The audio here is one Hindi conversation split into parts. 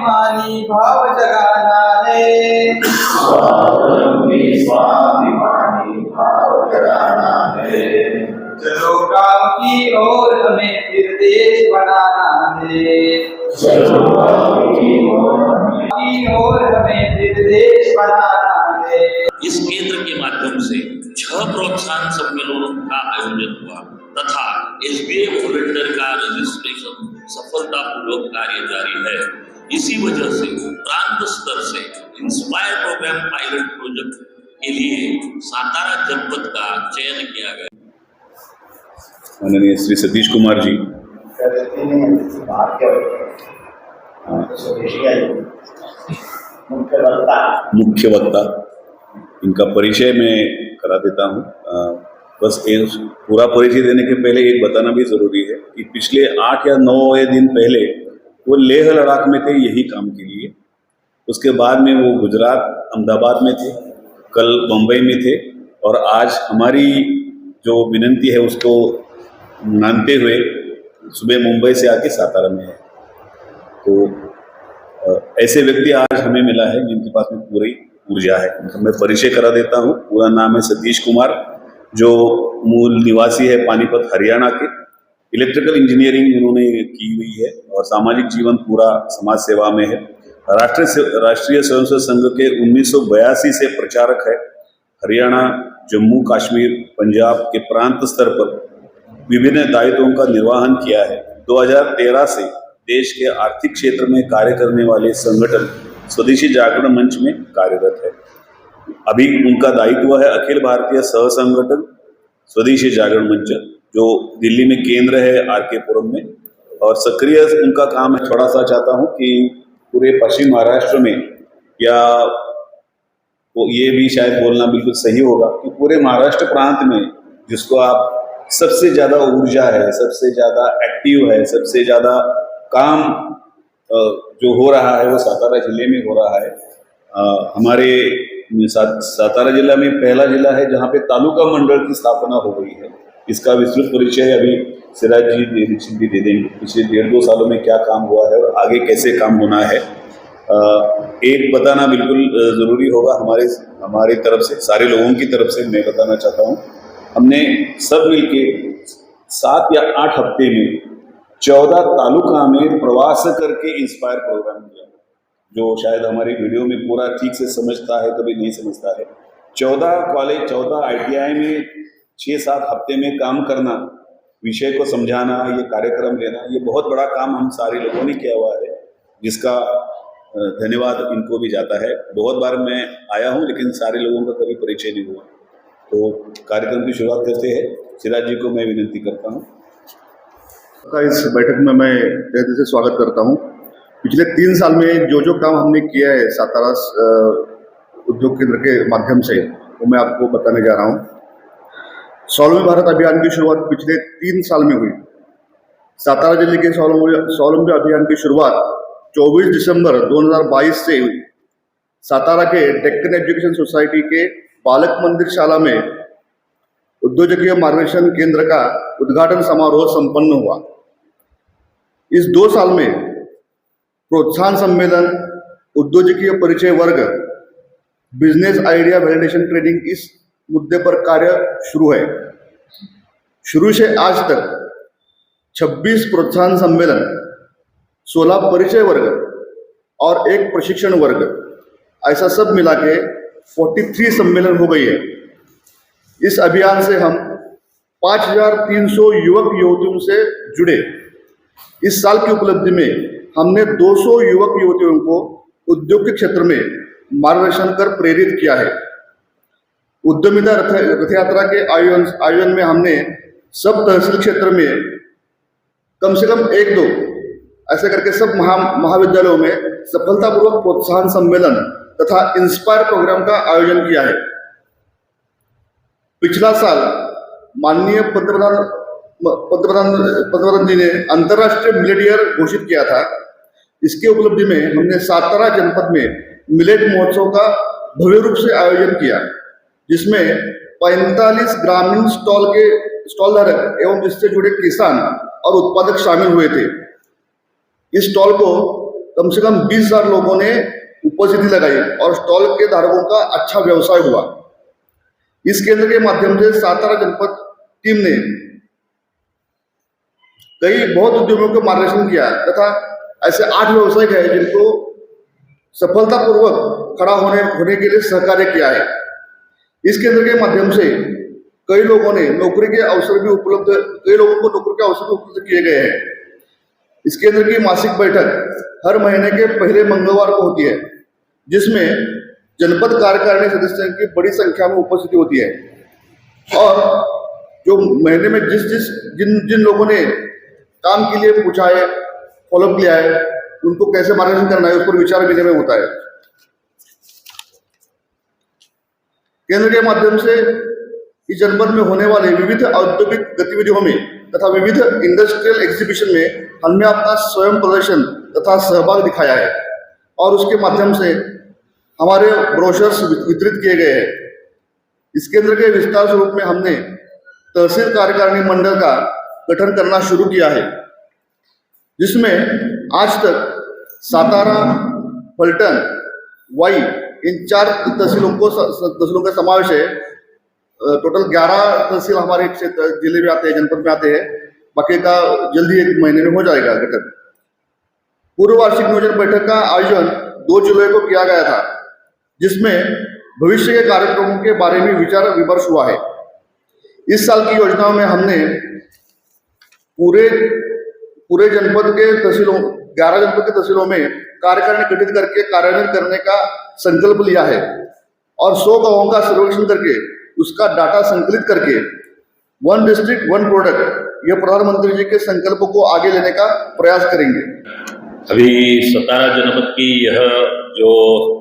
स्वाभिमानी भाव जगाना है, स्वाभिमानी भाव जगाना है। चलो काम की ओर हमें फिर देश बनाना है, चलो काम की ओर हमें फिर देश बनाना है। इस केंद्र के माध्यम से 6 प्रोत्साहन सम्मेलनों का आयोजन हुआ तथा एसबीए वॉलंटियर का रजिस्ट्रेशन सफलतापूर्वक कार्य जारी है। इसी वजह से प्रांत स्तर से इंस्पायर प्रोग्राम पायलट प्रोजेक्ट के लिए सातारा जनपद का चयन किया गया। माननीय श्री सतीश कुमार जी, मुख्य वक्ता, इनका परिचय मैं करा देता हूँ। बस पूरा परिचय देने के पहले एक बताना भी ज़रूरी है कि पिछले 8 या 9 दिन पहले वो लेह लद्दाख में थे यही काम के लिए। उसके बाद में वो गुजरात अहमदाबाद में थे, कल मुंबई में थे और आज हमारी जो विनंती है उसको मानते हुए सुबह मुंबई से आके सातारा में है। तो ऐसे व्यक्ति आज हमें मिला है जिनके पास में पूरी ऊर्जा है। मैं परिचय करा देता हूँ। पूरा नाम है सतीश कुमार, जो मूल निवासी है पानीपत हरियाणा के। इलेक्ट्रिकल इंजीनियरिंग उन्होंने की हुई है और सामाजिक जीवन पूरा समाज सेवा में है। राष्ट्रीय स्वयंसेवक संघ के 1982 से प्रचारक है। हरियाणा, जम्मू कश्मीर, पंजाब के प्रांत स्तर पर विभिन्न दायित्वों का निर्वहन किया है। 2013 से देश के आर्थिक क्षेत्र में कार्य करने वाले संगठन स्वदेशी जागरण मंच में कार्यरत है। अभी उनका दायित्व है अखिल भारतीय सह संगठन स्वदेशी जागरण मंच, जो दिल्ली में केंद्र है आरके पुरम में, और सक्रिय उनका काम है। थोड़ा सा चाहता हूँ कि पूरे पश्चिम महाराष्ट्र में, या वो ये भी शायद बोलना बिल्कुल सही होगा कि पूरे महाराष्ट्र प्रांत में जिसको आप सबसे ज़्यादा ऊर्जा है, सबसे ज़्यादा एक्टिव है, सबसे ज़्यादा काम जो हो रहा है वो सातारा जिले में हो रहा है। हमारे सातारा जिला में पहला जिला है जहाँ पे तालुका मंडल की स्थापना हो गई है। इसका विस्तृत परिचय अभी सिराज जी भी दे देंगे। पिछले 1.5-2 सालों में क्या काम हुआ है और आगे कैसे काम होना है, एक बताना बिल्कुल ज़रूरी होगा। हमारी तरफ से, सारे लोगों की तरफ से मैं बताना चाहता हूँ, हमने सब मिलके 7 या 8 हफ्ते में 14 तालुका में प्रवास करके इंस्पायर प्रोग्राम किया, जो शायद हमारी वीडियो में पूरा ठीक से समझता है, कभी नहीं समझता है। 14 कॉलेज, 14 ITI में 6-7 हफ्ते में काम करना, विषय को समझाना, ये कार्यक्रम लेना, ये बहुत बड़ा काम हम सारे लोगों ने किया हुआ है, जिसका धन्यवाद इनको भी जाता है। बहुत बार मैं आया हूँ लेकिन सारे लोगों का कभी परिचय नहीं हुआ। तो कार्यक्रम की शुरुआत करते हैं। सिराज जी को मैं विनती करता हूँ। इस बैठक में मैं तहे दिल से स्वागत करता हूँ। पिछले 3 साल में जो काम हमने किया है सातारा उद्योग केंद्र के माध्यम से, वो मैं आपको बताने जा रहा हूँ। 16वें भारत अभियान की शुरुआत पिछले 3 साल में हुई। सातारा जिले के स्वावलंबी अभियान की शुरुआत 24 दिसंबर 2022 से हुई। सातारा के डेक्कन एजुकेशन सोसाइटी के बालक मंदिर शाला में उद्योजकीय मार्गदर्शन केंद्र का उद्घाटन समारोह संपन्न हुआ। इस 2 साल में प्रोत्साहन सम्मेलन, उद्योजकीय परिचय वर्ग, बिजनेस आइडिया वैलिडेशन ट्रेनिंग, इस मुद्दे पर कार्य शुरू है। शुरू से आज तक 26 प्रोत्साहन सम्मेलन, 16 परिचय वर्ग और 1 प्रशिक्षण वर्ग, ऐसा सब मिला के 43 सम्मेलन हो गई है। इस अभियान से हम 5300 युवक युवतियों से जुड़े। इस साल की उपलब्धि में हमने 200 युवक युवतियों को उद्योग के क्षेत्र में मार्गदर्शन कर प्रेरित किया है। उद्यमिता रथ यात्रा के आयोजन में हमने सब तहसील क्षेत्र में कम से कम 1-2 ऐसे करके सब महाविद्यालयों में सफलतापूर्वक प्रोत्साहन सम्मेलन तथा इंस्पायर प्रोग्राम का आयोजन किया है। पिछला साल माननीय पंतप्रधान जी ने अंतर्राष्ट्रीय मिलेट ईयर घोषित किया था। इसके उपलब्धि में हमने सातारा जनपद में मिलेट महोत्सव का भव्य रूप से आयोजन किया, जिसमें 45 ग्रामीण स्टॉल धारक एवं इससे जुड़े किसान और उत्पादक शामिल हुए थे। इस स्टॉल को कम से कम 20,000 लोगों ने उपस्थिति लगाई और स्टॉल के धारकों का अच्छा व्यवसाय हुआ। इस केंद्र के माध्यम से सातारा जनपद टीम ने कई बहुत उद्यमियों को मार्गदर्शन किया तथा ऐसे 8 व्यवसायिक हैं जिनको सफलतापूर्वक खड़ा होने के लिए सहकार्य किया है। इस केंद्र के माध्यम से कई लोगों को नौकरी के अवसर भी उपलब्ध किए गए हैं। इस केंद्र की मासिक बैठक हर महीने के पहले मंगलवार को होती है, जिसमें जनपद कार्यकारिणी सदस्यों की बड़ी संख्या में उपस्थिति होती है और जो महीने में जिन लोगों ने काम के लिए पूछा है, फॉलोअप किया है, उनको कैसे मार्गदर्शन करना है उस पर विचार विनिमय होता है। केंद्र के माध्यम से इस जनपद में होने वाले विविध औद्योगिक गतिविधियों में तथा विविध इंडस्ट्रियल एग्जीबिशन में हमने अपना स्वयं प्रदर्शन तथा सहभाग दिखाया है और उसके माध्यम से हमारे ब्रोशर्स वितरित किए गए हैं। इस केंद्र के विस्तार स्वरूप में हमने तहसील कार्यकारिणी मंडल का गठन करना शुरू किया है, जिसमें आज तक सातारा, पलटन, वाई इन 4 तहसीलों का समावेश है। टोटल 11 तहसील हमारे क्षेत्र जिले में आते हैं, जनपद में आते हैं। बाकी का जल्दी 1 महीने में हो जाएगा गठन। पूर्व वार्षिक नियोजन बैठक का आयोजन 2 जुलाई को किया गया था, जिसमें भविष्य के कार्यक्रमों के बारे में विचार विमर्श हुआ है। इस साल की योजनाओं में हमने पूरे जनपद के तहसीलों 11 जनपद के तहसीलों में कार्यकारिणी गठित करके कार्यान्वित करने का संकल्प लिया है और 100 गांवों का सर्वेक्षण करके उसका डाटा संकलित करके 1 डिस्ट्रिक्ट 1 प्रोडक्ट यह प्रधानमंत्री जी के संकल्प को आगे लेने का प्रयास करेंगे। अभी सतारा जनपद की यह जो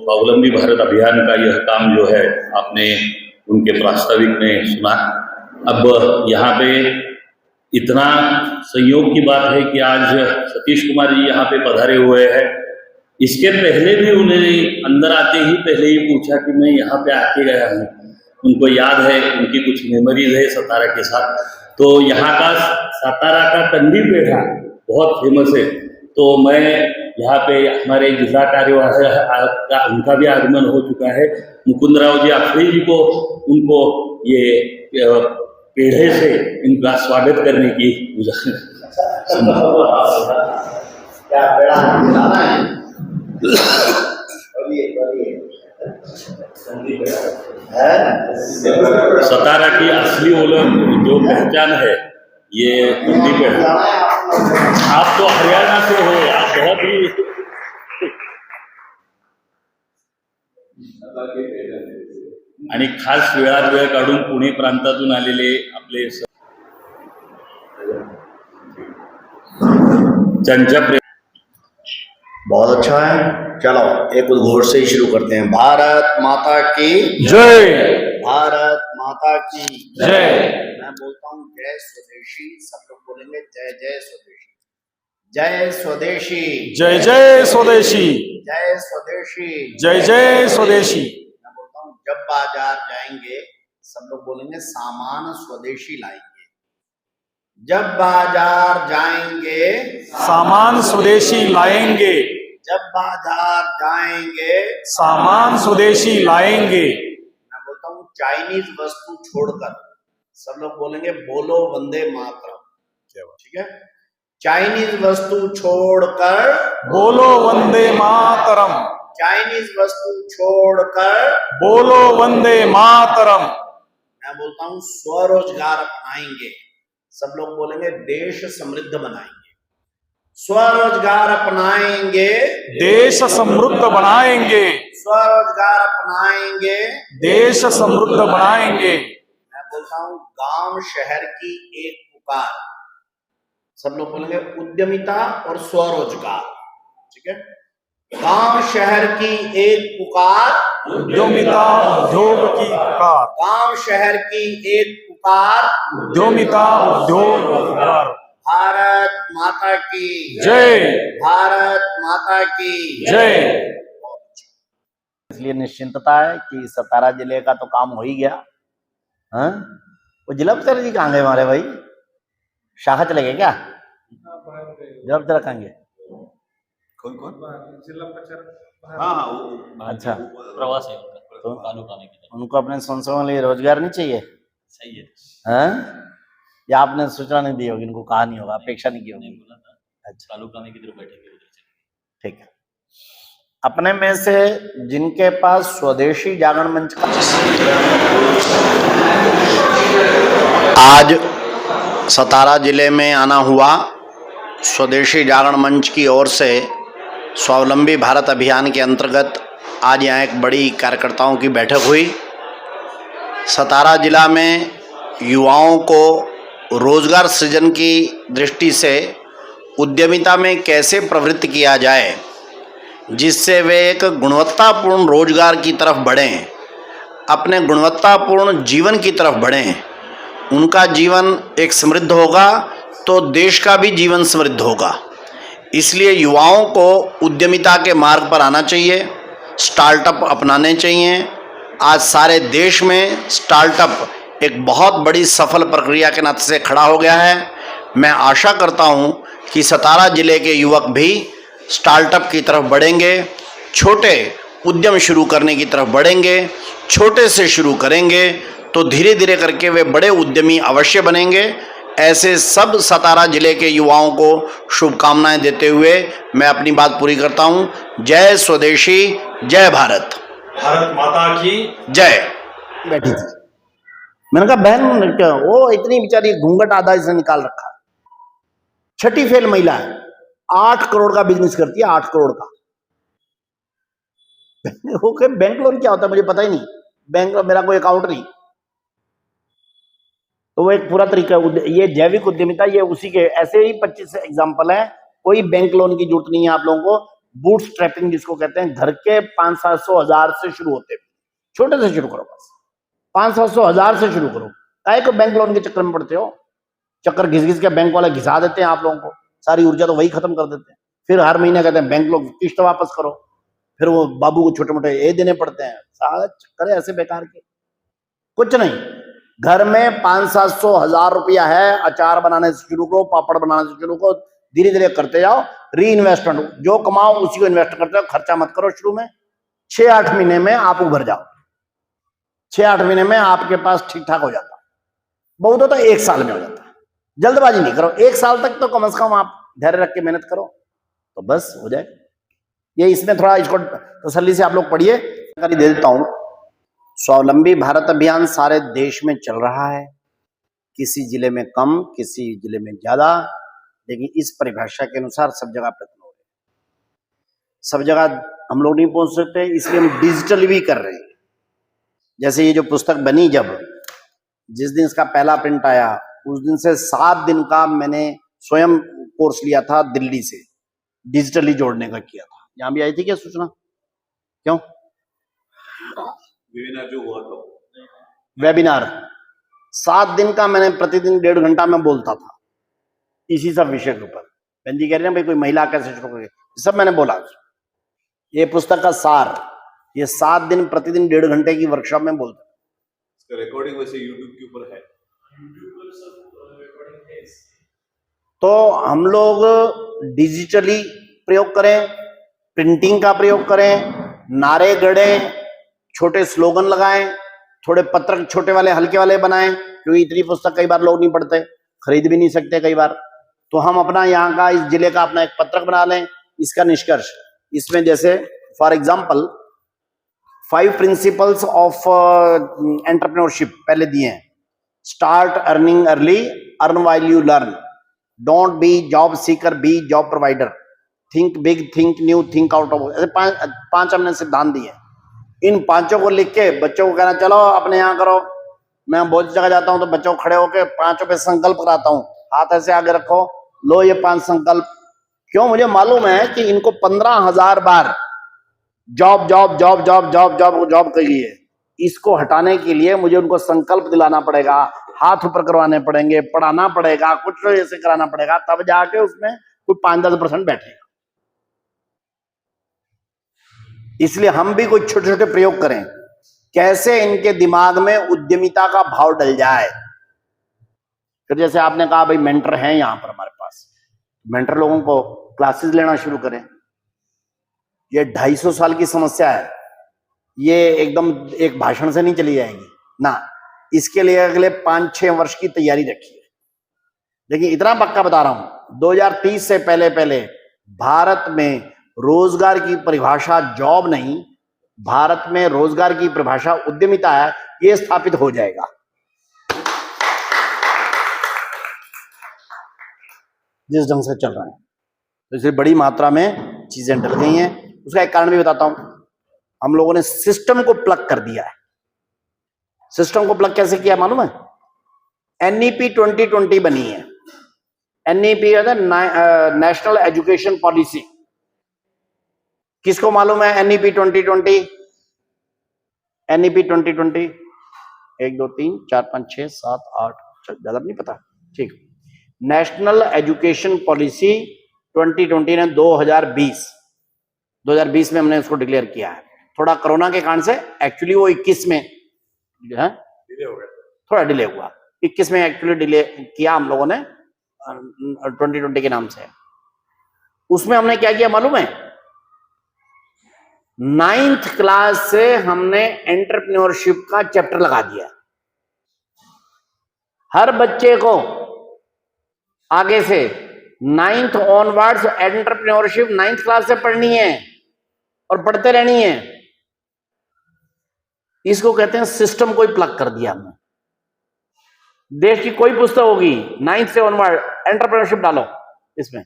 स्वावलंबी भारत अभियान का यह काम जो है आपने उनके प्रास्ताविक में सुना। अब यहाँ पे इतना संयोग की बात है कि आज सतीश कुमार जी यहाँ पे पधारे हुए हैं। इसके पहले भी उन्हें अंदर आते ही पहले ही पूछा कि मैं यहाँ पे आके गया हूँ। उनको याद है, उनकी कुछ मेमोरीज है सतारा के साथ। तो यहाँ का सतारा का कंदी पेठा बहुत फेमस है। तो मैं यहाँ पे हमारे जिला कार्यवाह उनका भी आगमन हो चुका है। मुकुंदराव जी आखरी जी को उनको ये पेढ़े से इनका स्वागत करने की सतारा की असली ओळख जो पहचान है ये कंदी पेढ़ा। आप तो हरियाणा से हो, आप बहुत ही आणि खास वेळात वेळ काढून पुणे प्रांतातून आलेले आपले ज्यांच्या बहुत अच्छा है। चलो एक उद्घोष से ही शुरू करते हैं। भारत माता की जय। भारत माता की जय। मैं बोलता हूँ जय स्वदेशी, सब लोग बोलेंगे जय जय स्वदेशी। जय स्वदेशी, जय जय स्वदेशी, जय स्वदेशी, जय जय स्वदेशी। मैं बोलता हूँ जब बाजार जाएंगे सब लोग बोलेंगे सामान स्वदेशी लाएंगे। जब बाजार जाएंगे सामान स्वदेशी लाएंगे। जब बाजार जाएंगे सामान स्वदेशी लाएंगे। मैं बोलता हूँ चाइनीज वस्तु छोड़कर सब लोग बोलेंगे बोलो वंदे मातरम। ठीक है, चाइनीज वस्तु छोड़कर बोलो वंदे मातरम। चाइनीज वस्तु छोड़कर बोलो वंदे मातरम। मैं बोलता हूँ स्वरोजगार अपनाएंगे, सब लोग बोलेंगे देश समृद्ध बनाएंगे। स्वरोजगार अपनाएंगे, देश समृद्ध बनाएंगे। स्वरोजगार अपनाएंगे, देश समृद्ध बनाएंगे। मैं बोलता हूँ गांव शहर की एक पुकार, सब लोग बोलेंगे उद्यमिता और स्वरोजगार। ठीक है, गांव शहर की एक पुकार, उद्यमिता उद्योग की पुकार। गांव शहर की एक पुकार, उद्यमिता उद्योग पुकार। भारत माता की जय। भारत माता की जय। इसलिए निश्चिंतता है कि सतारा जिले का तो काम हो ही गया। हाँ, वो जिला अफसर जी कहाँ गए हमारे भाई? शाखा चले गए क्या? जिला अफसर कहाँ गए? कौन कौन? जिला परिषद हाँ हाँ वो अच्छा, प्रवास है उनका तो तालुका में की तरफ। उनको अपने संस्थाओं के लिए रोजगार नहीं चाहिए? सही है। हैं? या आपने सूचना नहीं दी होगी, इनको कहा नहीं होगा, अपेक्षा नहीं की नहीं होगी? बोला था, अच्छा, तालुका में की तरफ बैठेंगे उधर चलेंगे। ठीक है। अपने में से जिनके पास स्वदेशी जागरण मंच का आज सतारा जिले में आना हुआ, स्वदेशी जागरण मंच की ओर से स्वावलंबी भारत अभियान के अंतर्गत आज यहाँ एक बड़ी कार्यकर्ताओं की बैठक हुई। सतारा जिला में युवाओं को रोजगार सृजन की दृष्टि से उद्यमिता में कैसे प्रवृत्त किया जाए जिससे वे एक गुणवत्तापूर्ण रोजगार की तरफ बढ़ें, अपने गुणवत्तापूर्ण जीवन की तरफ बढ़ें। उनका जीवन एक समृद्ध होगा तो देश का भी जीवन समृद्ध होगा। इसलिए युवाओं को उद्यमिता के मार्ग पर आना चाहिए, स्टार्टअप अपनाने चाहिए। आज सारे देश में स्टार्टअप एक बहुत बड़ी सफल प्रक्रिया के नाते से खड़ा हो गया है। मैं आशा करता हूं कि सतारा जिले के युवक भी स्टार्टअप की तरफ बढ़ेंगे, छोटे उद्यम शुरू करने की तरफ बढ़ेंगे। छोटे से शुरू करेंगे तो धीरे धीरे करके वे बड़े उद्यमी अवश्य बनेंगे। ऐसे सब सतारा जिले के युवाओं को शुभकामनाएं देते हुए मैं अपनी बात पूरी करता हूं। जय स्वदेशी, जय भारत, भारत माता की जय। बैठी थी, मैंने कहा बहन क्या वो इतनी बेचारी घूंघट आधा इसने निकाल रखा है, छठी फेल महिला है, 8 करोड़ का बिजनेस करती है, 8 करोड़ का। ओके, बैंक लोन क्या होता है मुझे पता ही नहीं, बैंक मेरा कोई अकाउंट नहीं। तो वो एक पूरा तरीका, ये जैविक उद्यमिता, ये उसी के ऐसे ही 25 एग्जाम्पल हैं। कोई बैंक लोन की जरूरत नहीं है आप लोगों को। बूट स्ट्रैपिंग जिसको कहते हैं, घर के 500-700 हजार से शुरू होते हैं, छोटे से शुरू करो, बस 500-700 हजार से शुरू करो। काहे को बैंक लोन के चक्कर में पड़ते हो? चक्कर घिस घिस के बैंक वाले घिसा देते हैं आप लोगों को, सारी ऊर्जा तो वही खत्म कर देते हैं। फिर हर महीने कहते हैं बैंक लोग किस्त वापस करो, फिर वो बाबू को छोटे मोटे ये देने पड़ते हैं। सारा चक्कर है ऐसे बेकार के, कुछ नहीं। घर में 500-700 हजार रुपया है, अचार बनाने से शुरू करो, पापड़ बनाने से शुरू करो, धीरे धीरे करते जाओ। री इन्वेस्टमेंट, जो कमाओ उसी को इन्वेस्ट करते हो, खर्चा मत करो शुरू में। 6-8 महीने में आप उभर जाओ, 6-8 महीने में आपके पास ठीक ठाक हो जाता है। बहुत होता है 1 साल में हो जाता है। जल्दबाजी नहीं करो, 1 साल तक तो कम से कम आप धैर्य रख के मेहनत करो तो बस हो जाए। ये इसमें थोड़ा इसको तसल्ली से आप लोग पढ़िए, जानकारी दे देता हूं। स्वावलंबी भारत अभियान सारे देश में चल रहा है, किसी जिले में कम, किसी जिले में ज्यादा, लेकिन इस परिभाषा के अनुसार सब जगह प्रयत्न हो रहे हैं। सब जगह हम लोग नहीं पहुंच सकते, इसलिए हम डिजिटली भी कर रहे हैं। जैसे ये जो पुस्तक बनी, जब जिस दिन इसका पहला प्रिंट आया उस दिन से 7 दिन का मैंने स्वयं कोर्स लिया था, दिल्ली से डिजिटली जोड़ने का किया था। यहां भी आई थी क्या सूचना? क्यों? वेबिनार जो हुआ था, वेबिनार 7 दिन का मैंने प्रतिदिन 1.5 घंटा में बोलता था इसी सब विषय के ऊपर। बहन जी कह रहे हैं भाई कोई महिला कैसे शुरू करेगी, सब मैंने बोला। ये पुस्तक का सार, ये 7 दिन प्रतिदिन 1.5 घंटे की वर्कशॉप में बोलता। इसका रिकॉर्डिंग वैसे यूट्यूब के ऊपर है। तो हम लोग डिजिटली प्रयोग करें, प्रिंटिंग का प्रयोग करें, नारे गढ़ें, छोटे स्लोगन लगाएं, थोड़े पत्रक छोटे वाले हल्के वाले बनाएं, क्योंकि इतनी पुस्तक कई बार लोग नहीं पढ़ते, खरीद भी नहीं सकते कई बार। तो हम अपना यहाँ का, इस जिले का अपना एक पत्रक बना लें। इसका निष्कर्ष इसमें जैसे for example 5 principles of entrepreneurship पहले दिए हैं। Start earning early, earn while you learn, don't be job seeker, be job provider, think big, think new, think out of. ऐसे 5 हमने सिद्धांत दिए। इन 5 को लिख के बच्चों को कहना चलो अपने यहाँ करो। मैं बहुत जगह जाता हूँ तो बच्चों को खड़े होकर 5 पे संकल्प कराता हूँ, हाथ ऐसे आगे रखो, लो ये 5 संकल्प। क्यों? मुझे मालूम है कि इनको 15,000 बार job job job job job job job कही है। इसको हटाने के लिए मुझे उनको संकल्प दिलाना पड़ेगा, हाथ ऊपर करवाने पड़ेंगे, पढ़ाना पड़ेगा, कुछ ऐसे कराना पड़ेगा, तब जाके उसमें कुछ 5-10% बैठेगा। इसलिए हम भी कुछ छोटे छोटे प्रयोग करें, कैसे इनके दिमाग में उद्यमिता का भाव डल जाए। फिर जैसे आपने कहा भाई मेंटर हैं यहाँ पर हमारे पास, मेंटर लोगों को क्लासेस लेना शुरू करें। ये 250 साल की समस्या है, ये एकदम एक भाषण से नहीं चली जाएगी ना। इसके लिए अगले 5-6 वर्ष की तैयारी रखिए। लेकिन इतना पक्का बता रहा हूं, 2030 से पहले पहले भारत में रोजगार की परिभाषा जॉब नहीं, भारत में रोजगार की परिभाषा उद्यमिता है, ये स्थापित हो जाएगा। जिस ढंग से चल रहा है, तो इसलिए बड़ी मात्रा में चीजें डल गई हैं। उसका एक कारण भी बताता हूं, हम लोगों ने सिस्टम को प्लग कर दिया है। सिस्टम को प्लग कैसे किया मालूम है? NEP 2020 बनी है। NEP है नेशनल एजुकेशन पॉलिसी। किसको मालूम है NEP 2020? NEP 2020 1 2 3 4 5 6 7 8, ज्यादा नहीं पता, ठीक। नेशनल एजुकेशन पॉलिसी 2020 ने 2020 में हमने उसको डिक्लेयर किया है। थोड़ा कोरोना के कारण से एक्चुअली वो 21 में डिले हो गया, थोड़ा डिले हुआ। 21 में एक्चुअली डिले किया हम लोगों ने 2020 के नाम से। उसमें हमने क्या किया मालूम है? 9th क्लास से हमने एंटरप्रेन्योरशिप का चैप्टर लगा दिया। हर बच्चे को आगे से 9th onwards entrepreneurship 9th class से पढ़नी है और पढ़ते रहनी है। इसको कहते हैं सिस्टम को ही प्लग कर दिया हमने। देश की कोई पुस्तक होगी 9th से ऑनवर्ड एंटरप्रेन्योरशिप डालो इसमें,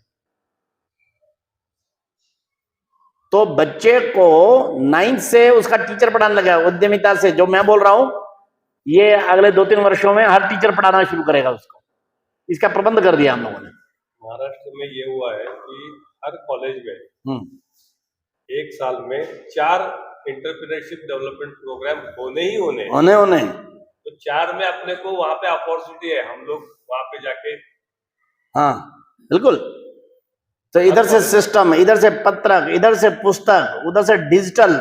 तो बच्चे को 9th से उसका टीचर पढ़ाने लगा। उद्यमिता से जो मैं बोल रहा हूं, ये अगले 2-3 वर्षों में हर टीचर पढ़ाना शुरू करेगा उसको। इसका प्रबंध कर दिया हम लोगों ने। महाराष्ट्र में ये हुआ है कि हर कॉलेज में एक साल में 4 एंटरप्रेन्योरशिप डेवलपमेंट प्रोग्राम होने तो 4 में अपने को वहां पे अपॉर्चुनिटी है, हम लोग वहां पे जाके। हाँ बिल्कुल। तो इधर से सिस्टम, इधर से पत्रक, इधर से पुस्तक, उधर से डिजिटल,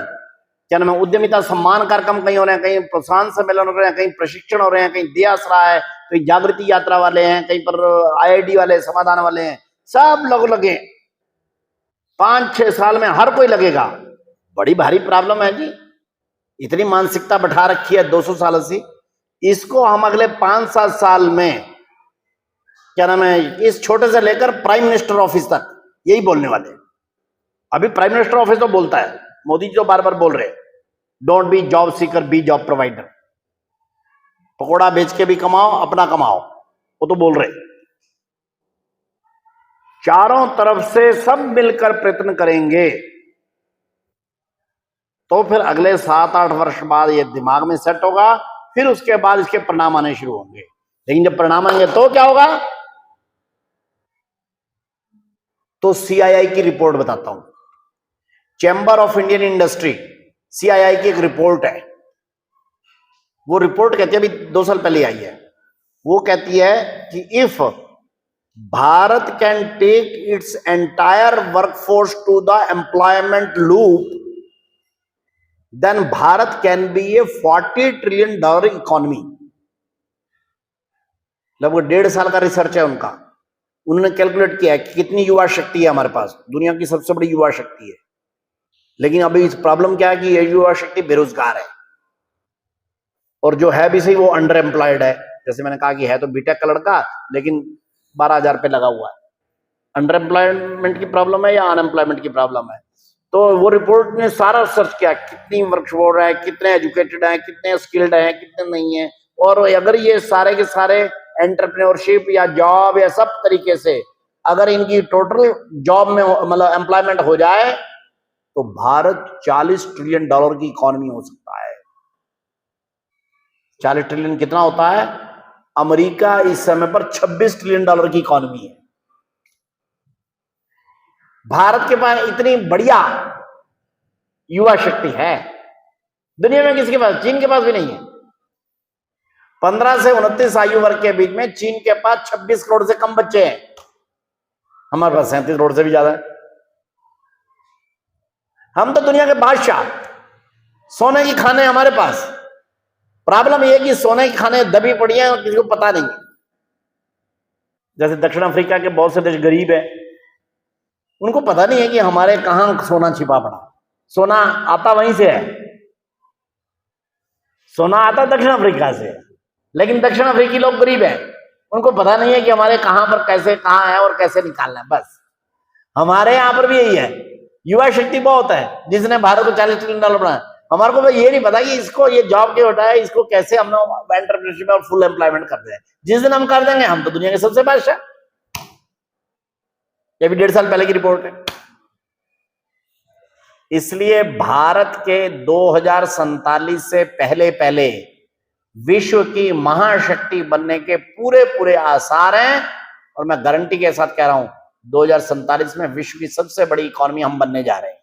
क्या नाम है, उद्यमिता सम्मान कार्यक्रम कहीं हो रहे हैं, कहीं प्रोत्साहन सम्मेलन हो रहे हैं, कहीं प्रशिक्षण हो रहे हैं, कहीं दिया आसरा है, कहीं जागृति यात्रा वाले हैं, कहीं पर IIT वाले, समाधान वाले हैं, सब लोग लगे। 5-6 साल में हर कोई लगेगा। बड़ी भारी प्रॉब्लम है जी, इतनी मानसिकता बैठा रखी है 200 साल से। इसको हम अगले 5-7 साल में, क्या नाम है, इस छोटे से लेकर प्राइम मिनिस्टर ऑफिस तक यही बोलने वाले हैं। अभी प्राइम मिनिस्टर ऑफिस तो बोलता है, मोदी जी तो बार बार बोल रहे हैं, don't be job seeker, be job provider. Pakora बेच के भी कमाओ, अपना कमाओ, वो तो बोल रहे। चारों तरफ से सब मिलकर प्रयत्न करेंगे तो फिर अगले 7-8 वर्ष बाद ये दिमाग में सेट होगा। फिर उसके बाद इसके परिणाम आने शुरू होंगे। लेकिन जब परिणाम आएंगे तो क्या होगा? तो CII की रिपोर्ट बताता हूं। Chamber of Indian industry, CII की एक रिपोर्ट है। वो रिपोर्ट कहती है, अभी 2 साल पहले आई है, वो कहती है कि if Bharat can take its entire workforce to the employment loop, then Bharat can be a $40 trillion economy. लगभग 1.5 साल का रिसर्च है उनका। उन्होंने कैलकुलेट किया है कि कितनी युवा शक्ति है हमारे पास। दुनिया की सबसे बड़ी युवा शक्ति है। लेकिन अभी इस प्रॉब्लम क्या है कि ये युवा शक्ति बेरोजगार है, और जो है भी सही वो अंडर एम्प्लॉयड है। जैसे मैंने कहा कि है तो बीटेक का लड़का, लेकिन 12,000 पे लगा हुआ है। अंडर एम्प्लॉयमेंट की प्रॉब्लम है या अनएम्प्लॉयमेंट की प्रॉब्लम है? तो वो रिपोर्ट ने सारा सर्च किया, कितनी वर्कफोर्स है, कितने एजुकेटेड हैं, कितने स्किल्ड हैं, कितने नहीं है। और अगर ये सारे के सारे एंटरप्रेन्योरशिप या जॉब या सब तरीके से अगर इनकी टोटल जॉब में मतलब एम्प्लॉयमेंट हो जाए तो भारत $40 ट्रिलियन की इकोनॉमी हो सकता है। 40 ट्रिलियन कितना होता है? अमेरिका इस समय पर $26 ट्रिलियन की इकोनॉमी है। भारत के पास इतनी बढ़िया युवा शक्ति है, दुनिया में किसी के पास, चीन के पास भी नहीं है। 15 से 29 आयु वर्ग के बीच में चीन के पास 26 करोड़ से कम बच्चे हैं, हमारे पास 37 करोड़ से भी ज्यादा है। हम तो दुनिया के बादशाह, सोने की खाने हमारे पास। प्रॉब्लम यह कि सोने की खाने दबी पड़ी है और किसी को पता नहीं। जैसे दक्षिण अफ्रीका के बहुत से देश गरीब है, उनको पता नहीं है कि हमारे कहां सोना छिपा पड़ा। सोना आता वहीं से है, सोना आता दक्षिण अफ्रीका से, लेकिन दक्षिण अफ्रीकी लोग गरीब हैं, उनको पता नहीं है कि हमारे कहां पर कैसे कहां है और कैसे निकालना है। बस हमारे यहां पर भी यही है, युवा शक्ति बहुत है जिसने भारत को $40 ट्रिलियन बनाया। हमारे को ये नहीं पता कि इसको ये जॉब के उठाया, इसको कैसे हम लोग एंटरप्रेन्योरशिप और फुल एम्प्लॉयमेंट कर दें। जिस दिन हम कर देंगे हम तो दुनिया के सबसे बादशाह। ये भी 1.5 साल पहले की रिपोर्ट है। इसलिए भारत के 2047 से पहले पहले विश्व की महाशक्ति बनने के पूरे पूरे आसार हैं, और मैं गारंटी के साथ कह रहा हूं 2047 में विश्व की सबसे बड़ी इकोनॉमी हम बनने जा रहे हैं।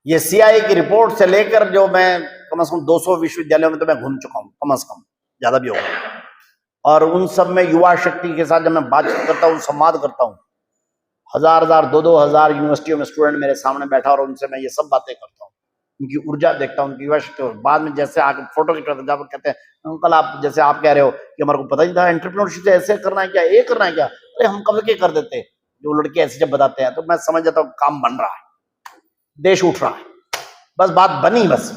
ये सीआईए की रिपोर्ट से लेकर जो मैं कम से कम 200 विश्वविद्यालयों में तो मैं घूम चुका हूं, कम से कम, ज्यादा भी होगा, और उन सब में युवा शक्ति के साथ जब मैं बातचीत करता हूं, संवाद करता हूं, 1000 2 हजार यूनिवर्सिटियों में स्टूडेंट मेरे सामने बैठा और उनसे मैं ये सब बातें करता हूँ, उनकी ऊर्जा देखता हूँ, उनकी युवा शक्ति। बाद में जैसे आके फोटो खिंचवाते जब कहते हैं अंकल आप जैसे आप कह रहे हो कि हमारे को पता नहीं था एंटरप्रेन्योरशिप ऐसे करना है क्या, ये करना है क्या, अरे हम कब के कर देते। जो लड़के ऐसे जब बताते हैं तो मैं समझ जाता हूँ काम बन रहा है, देश उठ रहा है, बस बात बनी। बस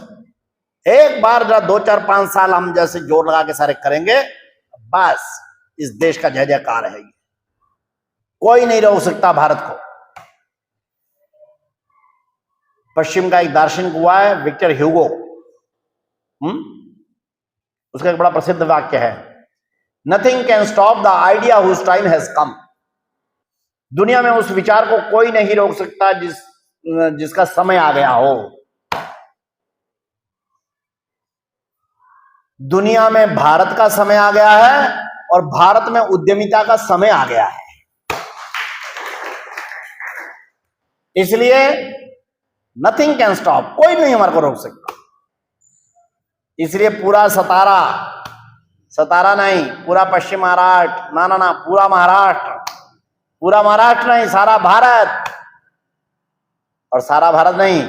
एक बार जरा 2 4 5 साल हम जैसे जोर लगा के सारे करेंगे, बस इस देश का जय जयकार है। कोई नहीं रोक सकता भारत को। पश्चिम का एक दार्शनिक हुआ है विक्टर ह्यूगो, उसका एक बड़ा प्रसिद्ध वाक्य है, nothing can stop the idea whose time has come. दुनिया में उस विचार को कोई नहीं रोक सकता जिसका समय आ गया हो। दुनिया में भारत का समय आ गया है और भारत में उद्यमिता का समय आ गया है। इसलिए नथिंग कैन स्टॉप, कोई नहीं हमारे को रोक सकता। इसलिए पूरा सतारा नहीं, पूरा पश्चिम महाराष्ट्र, ना पूरा महाराष्ट्र नहीं, सारा भारत। और सारा भारत नहीं,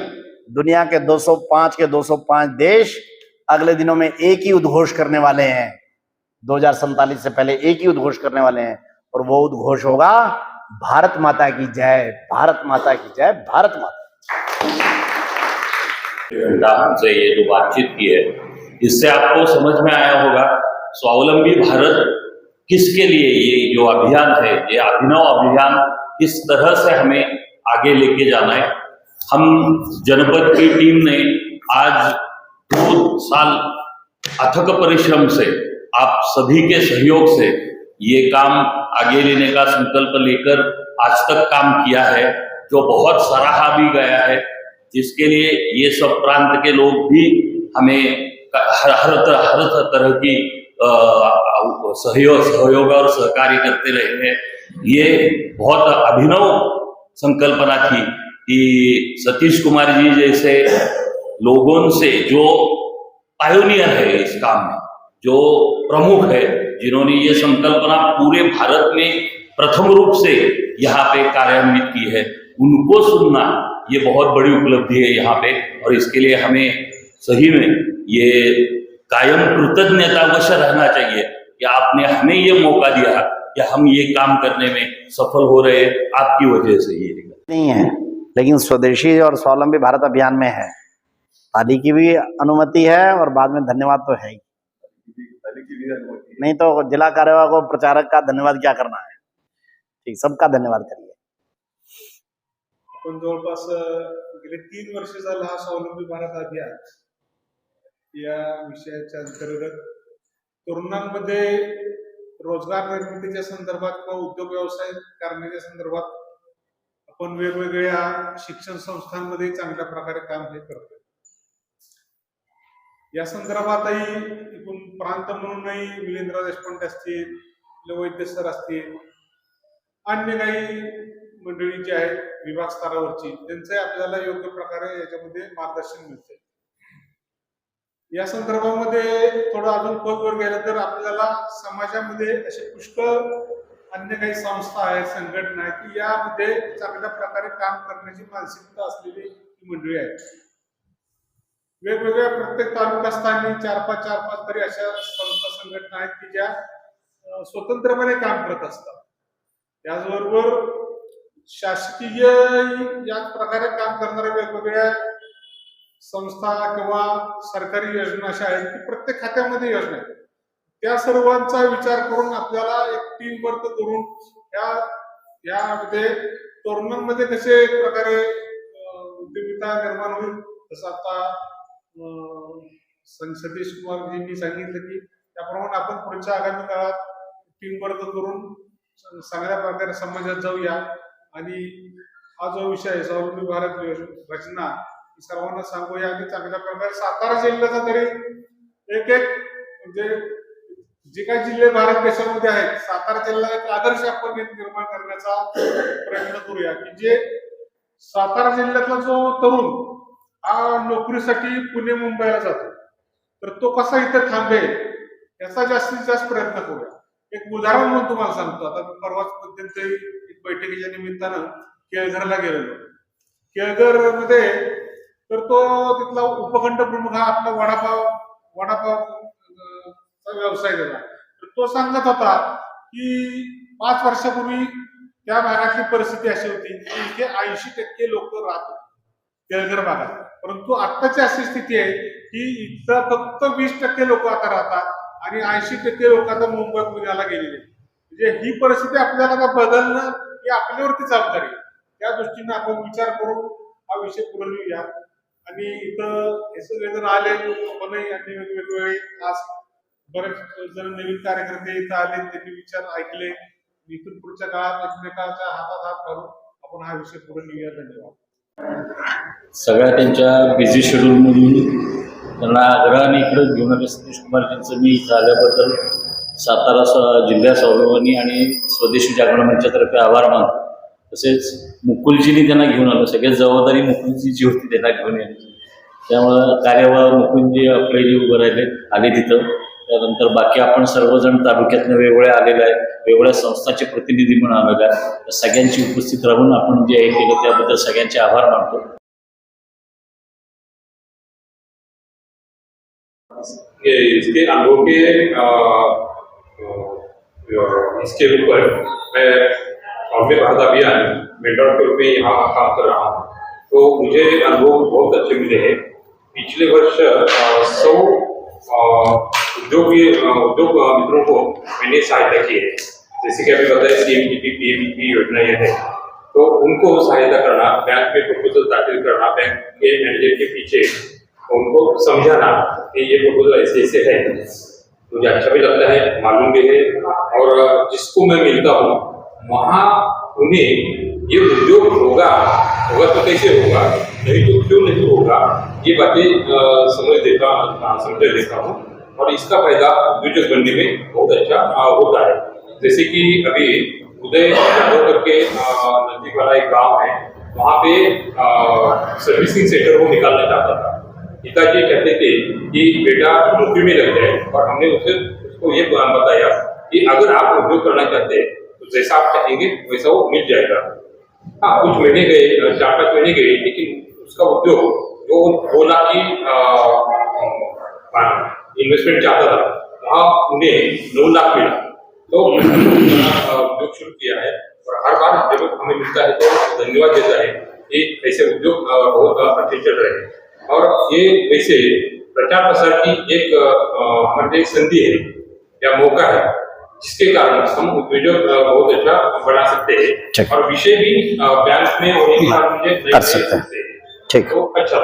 दुनिया के 205 के 205 देश अगले दिनों में एक ही उद्घोष करने वाले हैं। 2047 से पहले एक ही उद्घोष करने वाले हैं, और वो उद्घोष होगा भारत माता की जय, भारत माता की जय, भारत माता। घंटा हमसे ये जो बातचीत की है, इससे आपको समझ में आया होगा स्वावलंबी भारत किसके लिए ये जो अभियान है, ये अभिनव अभियान किस तरह से हमें आगे लेके जाना है। हम जनपद की टीम ने आज 2 साल अथक परिश्रम से, आप सभी के सहयोग से ये काम आगे लेने का संकल्प लेकर आज तक काम किया है, जो बहुत सराहा भी गया है, जिसके लिए ये सब प्रांत के लोग भी हमें हर तरह की सहयोग और सहकार्य करते रहे हैं। ये बहुत अभिनव संकल्पना थी कि सतीश कुमार जी जैसे लोगों से, जो पायोनियर है इस काम में, जो प्रमुख है, जिन्होंने ये संकल्पना पूरे भारत में प्रथम रूप से यहाँ पे कार्यान्वित की है, उनको सुनना ये बहुत बड़ी उपलब्धि है यहाँ पे। और इसके लिए हमें सही में ये कायम कृतज्ञता अवश्य रहना चाहिए कि आपने हमें ये मौका दिया कि हम ये काम करने में सफल हो रहे हैं, आपकी वजह से। ये नहीं है, लेकिन स्वदेशी और स्वावलंबी भारत अभियान में है, ताली की भी अनुमति है और बाद में धन्यवाद तो है ही। नहीं तो जिला कार्यवाह को प्रचारक का धन्यवाद क्या करना है, ठीक, सबका धन्यवाद करिए। आपण जवळपास गेले 3 वर्ष झालं हा स्वावलंबी भारत अभियान या विषयाच्या अंतर्गत तरुणांमध्ये रोजगार निर्मितीच्या संदर्भात किंवा उद्योग व्यवसाय करण्याच्या संदर्भात आपण वेगवेगळ्या शिक्षण संस्थांमध्ये चांगल्या प्रकारे काम हे करतोय। या संदर्भातही एकूण प्रांत म्हणूनही मिलिंदराव देशपांडे असतील, वैद्य सर असतील, अन्य काही मंडळी जी आहेत विभाग स्तरावरची, त्यांचे आपल्याला योग्य प्रकारे याच्यामध्ये मार्गदर्शन मिळते। या संदर्भामध्ये थोडं अजून खोलवर गेलं तर आपल्याला समाजामध्ये असे पुष्कळ अन्य काही संस्था आहेत, संघटना आहेत की यामध्ये चांगल्या प्रकारे काम करण्याची मानसिकता असलेली मंडळी आहेत। वेगवेगळ्या प्रत्येक तालुकास्थानी 4-5 तरी अशा संस्था संघटना आहेत की ज्या स्वतंत्रपणे काम करत असतात। त्याचबरोबर शासकीय याच प्रकारे काम करणाऱ्या वेगवेगळ्या संस्था किंवा सरकारी योजना अशा आहेत की प्रत्येक खात्यामध्ये योजना आहेत. त्या सर्वांचा विचार करून आपल्याला एक टीम वर्क करून यामध्ये तरुणांमध्ये कसे एक प्रकारे उद्यमिता निर्माण होईल, तसं आता सतीश कुमारजींनी सांगितलं की त्याप्रमाणे आपण पुढच्या आगामी काळात टीम वर्क करून चांगल्या प्रकारे समाजात जाऊया. आणि हा जो विषय आहे स्वावलंबी भारत रचना सर्वांना सांगूया आणि चांगल्या प्रकारे सातारा जिल्ह्याचा तरी एक म्हणजे जे काही जिल्हे भारत देशामध्ये आहेत सातारा जिल्हा एक आदर्श आपण निर्माण करण्याचा प्रयत्न करूया की जे सातारा जिल्ह्यातला जो तरुण हा नोकरीसाठी पुणे मुंबईला जातो तर तो कसा इथे थांबेल याचा जास्तीत जास्त प्रयत्न करूया. एक उदाहरण म्हणून तुम्हाला सांगतो. आता परवाच मध्यंतरी एक बैठकीच्या निमित्तानं केळझरला गेलेलो. केळझर मध्ये तर तो तिथला उपखंड प्रमुख हा आपला वडापाव व्यवसाय झाला. तर तो सांगत होता की 5 वर्षापूर्वी त्या भागातली परिस्थिती अशी होती की इथे 80% लोक राहत होते केळझर भागात, परंतु आत्ताची अशी स्थिती आहे की इथं फक्त 20% लोक आता राहतात आणि 80% लोक आता मुंबई पुण्याला गेलेले. म्हणजे ही परिस्थिती आपल्याला बदलणं ही आपल्यावरती जबाबदारी आहे. त्या दृष्टीने आपण विचार करून हा विषय पुढे नेऊया. आणि इथं हे सगळे जण आले आपणही आणि वेगवेगळे आज बरेच जण नवीन कार्यकर्ते इथं आले, त्यांनी विचार ऐकले. इथून पुढच्या काळात एकमेकांच्या हातात हात घालून आपण हा विषय पुढे नेऊया. धन्यवाद. सगळ्या त्यांच्या बिझी शेड्यूलमधून त्यांना आग्रहाने इकडे घेऊन आले सतीश कुमारजींचं मी इथं आल्याबद्दल सातारा जिल्हा स्वाभिमानी आणि स्वदेशी जागरण मंचातर्फे आभार मानतो. तसेच मुकुलजींनी त्यांना घेऊन आलं. सगळ्यात जबाबदारी मुकुलजीची होती त्यांना घेऊन यायची. त्यामुळं कार्यवाह मुकुलजी आपले जे उभं आले तिथं. त्यानंतर बाकी आपण सर्वजण तालुक्यातनं वेगवेगळ्या आलेले आहे, वेगवेगळ्या संस्थांचे प्रतिनिधी म्हणून आलेले आहे. सगळ्यांची उपस्थित राहून आपण जे हे केलं त्याबद्दल सगळ्यांचे आभार मानतो. इसके अनुभव के इसके ऊपर मैं स्वावलंबी भारत अभियान मेंटर के रूप में यहाँ काम कर रहा हूँ. तो मुझे अनुभव बहुत अच्छे मिले हैं. पिछले वर्ष 100 उद्योग मित्रों को मैंने सहायता की है. जैसे कि अभी बताया CMTP PMTP योजनाएं हैं, तो उनको सहायता करना, बैंक में प्रपोजल दाखिल करना, बैंक के मैनेजर के पीछे उनको समझाना कि ये प्रपोजल ऐसे ऐसे है. मुझे अच्छा भी लगता है, मालूम भी है. और जिसको मैं मिलता हूँ वहाँ उन्हें ये उद्योग होगा तो कैसे होगा, नहीं तो क्यों नहीं होगा, ये बातें समझ देता हूँ. और इसका फायदा उद्योजक बनने में बहुत अच्छा होता है. जैसे कि अभी उदय करके नजदीक वाला एक गाँव है, वहाँ पे सर्विसिंग सेंटर वो निकालना चाहता था. पिताजी कहते थे कि बेटा नौकरी में लग जाए, और हमने उसको ये बताया कि अगर आप उद्योग करना चाहते हैं तो जैसा आप चाहेंगे वैसा वो मिल जाएगा. हाँ, कुछ महीने गए, 4-5 महीने गए, लेकिन उसका उद्योग जो 2 लाख की इन्वेस्टमेंट चाहता था वहाँ उन्हें 9 लाख मिला. तो उद्योग शुरू किया है और हर बार जब हमें मिलता है तो धन्यवाद देता है कि ऐसे उद्योग बहुत अच्छे चल रहे हैं. और ये वैसे प्रचार प्रसार की एक हमारे संधि है या मौका है, जिसके कारण हम उद्योजक बहुत अच्छा बना सकते हैं. और विषय भी बैंक में होने के कारण मुझे कर सकते हैं. तो अच्छा.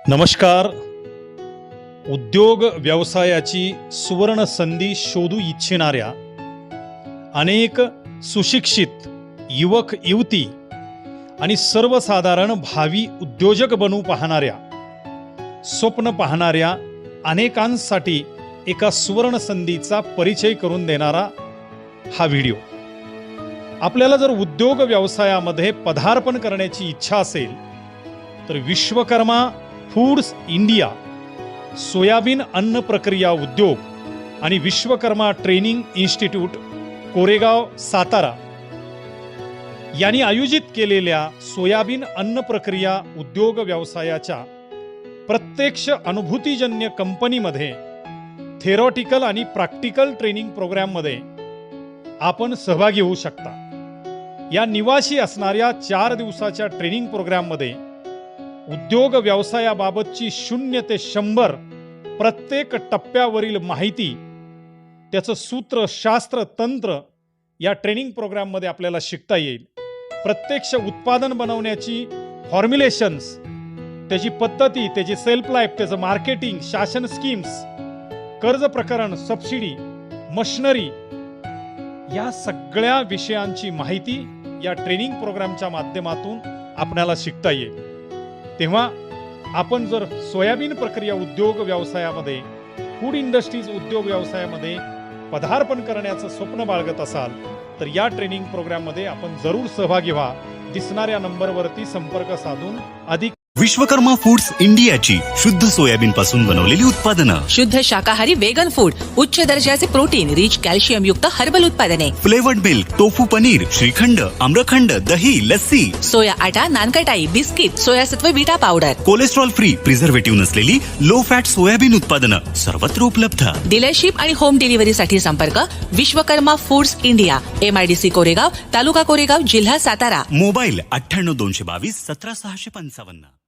नमस्कार. उद्योग व्यवसायाची सुवर्ण संधी शोधू इच्छिणाऱ्या अनेक सुशिक्षित युवक युवती आणि सर्वसाधारण भावी उद्योजक बनू पाहणाऱ्या, स्वप्न पाहणाऱ्या अनेकांसाठी एका सुवर्ण संधीचा परिचय करून देणारा हा व्हिडिओ. आपल्याला जर उद्योग व्यवसायामध्ये पदार्पण करण्याची इच्छा असेल तर विश्वकर्मा फूड्स इंडिया, सोयाबीन अन्न प्रक्रिया उद्योग आणि विश्वकर्मा ट्रेनिंग इन्स्टिट्यूट कोरेगाव सातारा यांनी आयोजित केलेल्या सोयाबीन अन्न प्रक्रिया उद्योग व्यवसायाच्या प्रत्यक्ष अनुभूतीजन्य कंपनीमध्ये थेरॉटिकल आणि प्रॅक्टिकल ट्रेनिंग प्रोग्राममध्ये आपण सहभागी होऊ शकता. या निवासी असणाऱ्या 4 दिवसाच्या ट्रेनिंग प्रोग्राममध्ये उद्योग व्यवसायाबाबतची 0 ते 100 प्रत्येक टप्प्यावरील माहिती, त्याचं सूत्र, शास्त्र, तंत्र या ट्रेनिंग प्रोग्राममध्ये आपल्याला शिकता येईल. प्रत्यक्ष उत्पादन बनवण्याची फॉर्म्युलेशन्स, त्याची पद्धती, त्याची सेल्फ लाईफ, त्याचं मार्केटिंग, शासन स्कीम्स, कर्ज प्रकरण, सबसिडी, मशिनरी या सगळ्या विषयांची माहिती या ट्रेनिंग प्रोग्रामच्या माध्यमातून आपल्याला शिकता येईल. तेव्हा आपण जर सोयाबीन प्रक्रिया उद्योग व्यवसायामध्ये, फूड इंडस्ट्रीज उद्योग व्यवसायामध्ये पदार्पण करण्याचं स्वप्न बाळगत असाल तर या ट्रेनिंग प्रोग्राममध्ये आपण जरूर सहभागी व्हा. दिसणाऱ्या नंबरवरती संपर्क साधून अधिक. विश्वकर्मा फूड्स इंडियाची शुद्ध सोयाबीन पासून बनवलेली उत्पादनं, शुद्ध शाकाहारी वेगन फूड, उच्च दर्जाचे प्रोटीन, रिच कॅल्शियम युक्त हर्बल उत्पादने, flavoured milk, tofu paneer, shrikhand, amrakhand, दही, लस्सी, सोया आटा, नानकटाई, बिस्किट, सोयासत्व beta powder, cholesterol free, preservative नसलेली लो फॅट सोयाबीन उत्पादनं सर्वत्र उपलब्ध. डीलरशिप आणि होम डिलिव्हरीसाठी संपर्क Vishwakarma foods India, MIDC Koregaon, taluka Koregaon, जिल्हा सातारा. मोबाईल 98 222 17 655.